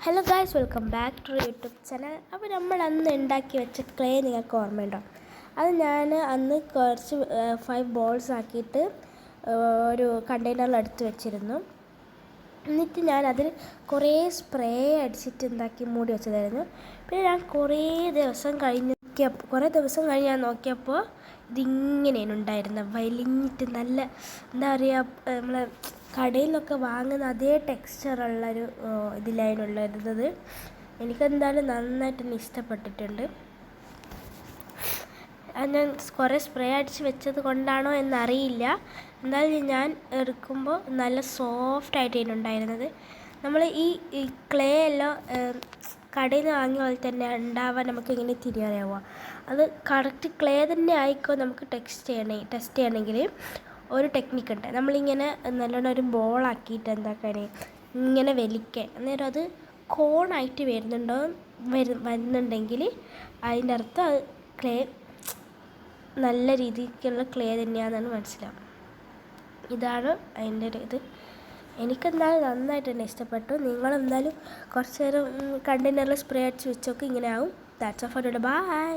Hello guys, welcome back to YouTube channel. അപ്പോൾ നമ്മൾ അന്ന് ഉണ്ടാക്കി വെച്ച ക്ലേ നിങ്ങൾക്ക് ഓർമ്മയുണ്ടോ? അത് ഞാൻ അന്ന് കുറച്ച് 5 ബോൾസ് ആക്കിയിട്ട് ഒരു കണ്ടെയ്നറിൽ എടുത്ത് വെച്ചിരുന്നു. എന്നിട്ട് ഞാൻ അതിൽ കുറേ സ്പ്രേ അടിച്ചിട്ട് എന്താക്കി മൂടി വെച്ചതായിരുന്നു. പിന്നെ ഞാൻ കുറേ ദിവസം കഴിഞ്ഞ് ഞാൻ നോക്കിയപ്പോൾ ഇതിങ്ങനെയാണ് ഉണ്ടായിരുന്നത്. വലിഞ്ഞിട്ട് നല്ല എന്താ പറയുക, നമ്മൾ കടയിൽ നിന്നൊക്കെ വാങ്ങുന്ന അതേ ടെക്സ്ചറുള്ളൊരു ഇതിലായിരുന്നത്. എനിക്കെന്തായാലും നന്നായിട്ട് തന്നെ ഇഷ്ടപ്പെട്ടിട്ടുണ്ട്. ഞാൻ കുറേ സ്പ്രേ അടിച്ച് വെച്ചത് കൊണ്ടാണോ എന്നറിയില്ല, എന്തായാലും ഞാൻ എടുക്കുമ്പോൾ നല്ല സോഫ്റ്റായിട്ടാണ് ഉണ്ടായിരുന്നത്. നമ്മൾ ഈ ക്ലേ എല്ലാം കടയിൽ നിന്ന് വാങ്ങിയ പോലെ തന്നെ ഉണ്ടാവാൻ നമുക്ക് ഇങ്ങനെ തിരിയറിയാവുക. അത് കറക്റ്റ് ക്ലേ തന്നെ ആയിക്കോ നമുക്ക് ടെസ്റ്റ് ചെയ്യണമെങ്കിൽ ഒരു ടെക്നിക്കുണ്ട്. നമ്മളിങ്ങനെ നല്ലോണം ഒരു ബോളാക്കിയിട്ട് എന്താക്കാൻ ഇങ്ങനെ വലിക്കുക, അന്നേരം അത് കോണായിട്ട് വരുന്നുണ്ടെങ്കിൽ അതിൻ്റെ അർത്ഥം അത് ക്ലേ നല്ല രീതിക്കുള്ള ക്ലേ തന്നെയാണെന്നാണ് മനസ്സിലാവും. ഇതാണ് അതിൻ്റെ ഒരു ഇത്. എനിക്കെന്തായാലും നന്നായിട്ട് തന്നെ ഇഷ്ടപ്പെട്ടു. നിങ്ങളെന്തായാലും കുറച്ച് നേരം കണ്ടെയ്നറിൽ സ്പ്രേ അടിച്ച് വെച്ചൊക്കെ ഇങ്ങനെ ആവും. That's all for today. By.